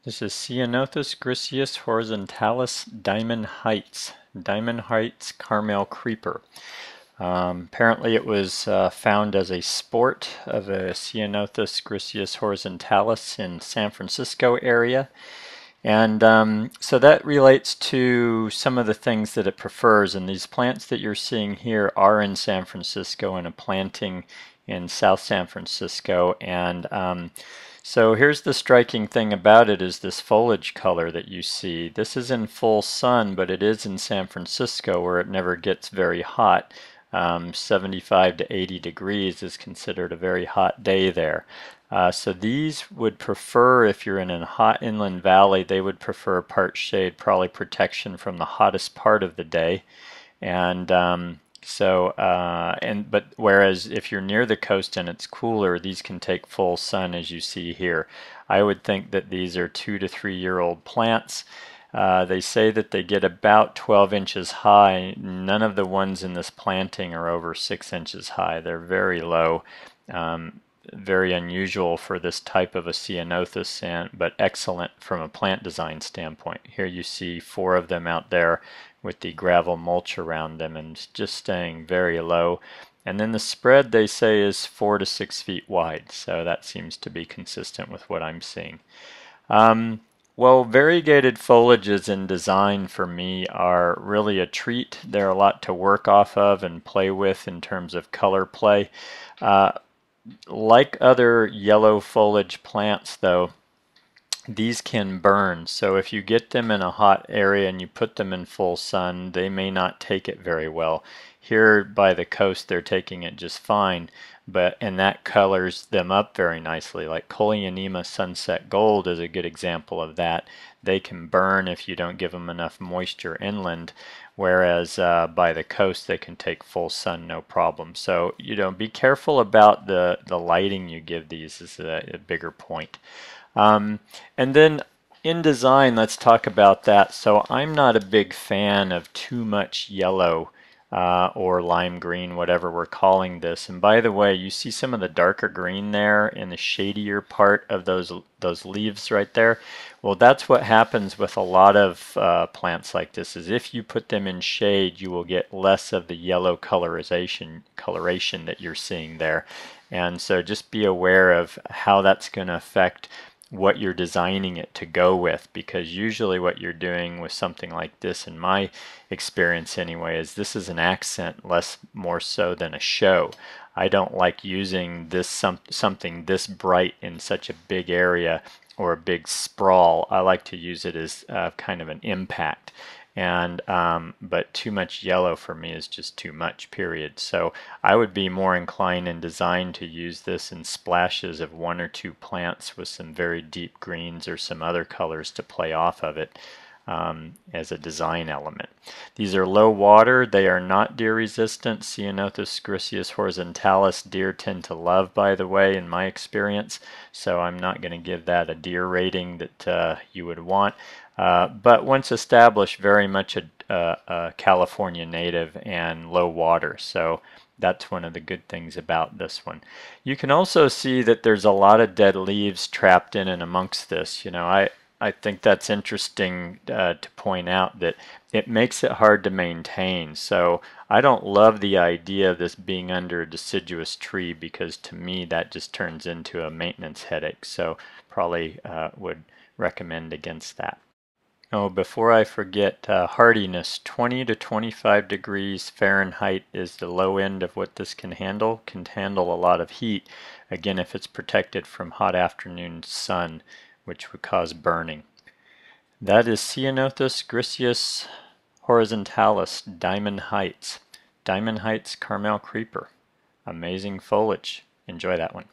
This is Ceanothus griseus horizontalis Diamond Heights Carmel Creeper. Apparently it was found as a sport of a Ceanothus griseus horizontalis in San Francisco area. And so that relates to some of the things that it prefers. And these plants that you're seeing here are in San Francisco in a planting in South San Francisco. And so here's the striking thing about it is this foliage color that you see. This is in full sun, but it is in San Francisco where it never gets very hot. 75 to 80 degrees is considered a very hot day there. So these would prefer, if you're in a hot inland valley, they would prefer part shade, probably protection from the hottest part of the day. And but whereas if you're near the coast and it's cooler, these can take full sun as you see here. I would think that these are 2 to 3 year old plants. They say that they get about 12 inches high. None of the ones in this planting are over 6 inches high. They're very low. Very unusual for this type of a Ceanothus, but excellent from a plant design standpoint. Here you see 4 of them out there with the gravel mulch around them and just staying very low. And then the spread they say is 4 to 6 feet wide, so that seems to be consistent with what I'm seeing. Well, variegated foliages in design for me are really a treat. They're a lot to work off of and play with in terms of color play. Like other yellow foliage plants though, these can burn. So if you get them in a hot area and you put them in full sun, they may not take it very well. Here by the coast they're taking it just fine, and that colors them up very nicely. Like Coleonema Sunset Gold is a good example of that. They can burn if you don't give them enough moisture inland, whereas by the coast they can take full sun no problem. So be careful about the lighting you give these is a bigger point. And then in design, let's talk about that. So I'm not a big fan of too much yellow or lime green, whatever we're calling this. And by the way, you see some of the darker green there in the shadier part of those leaves right there. Well, that's what happens with a lot of plants like this, is if you put them in shade, you will get less of the yellow coloration that you're seeing there. And so just be aware of how that's going to affect what you're designing it to go with, because usually what you're doing with something like this, in my experience anyway, is this is an accent more so than a show. I don't like using this something this bright in such a big area or a big sprawl. I like to use it as kind of an impact. And but too much yellow for me is just too much, period. So I would be more inclined in design to use this in splashes of 1 or 2 plants with some very deep greens or some other colors to play off of it as a design element. These are low water. They are not deer resistant. Ceanothus griseus horizontalis deer tend to love, by the way, in my experience. So I'm not going to give that a deer rating that you would want. But once established, very much a California native and low water. So that's one of the good things about this one. You can also see that there's a lot of dead leaves trapped in and amongst this. I think that's interesting to point out that it makes it hard to maintain. So I don't love the idea of this being under a deciduous tree, because to me that just turns into a maintenance headache. So probably would recommend against that. Oh, before I forget, hardiness, 20 to 25 degrees Fahrenheit is the low end of what this can handle. Can handle a lot of heat, again, if it's protected from hot afternoon sun, which would cause burning. That is Ceanothus griseus horizontalis, Diamond Heights Carmel Creeper. Amazing foliage. Enjoy that one.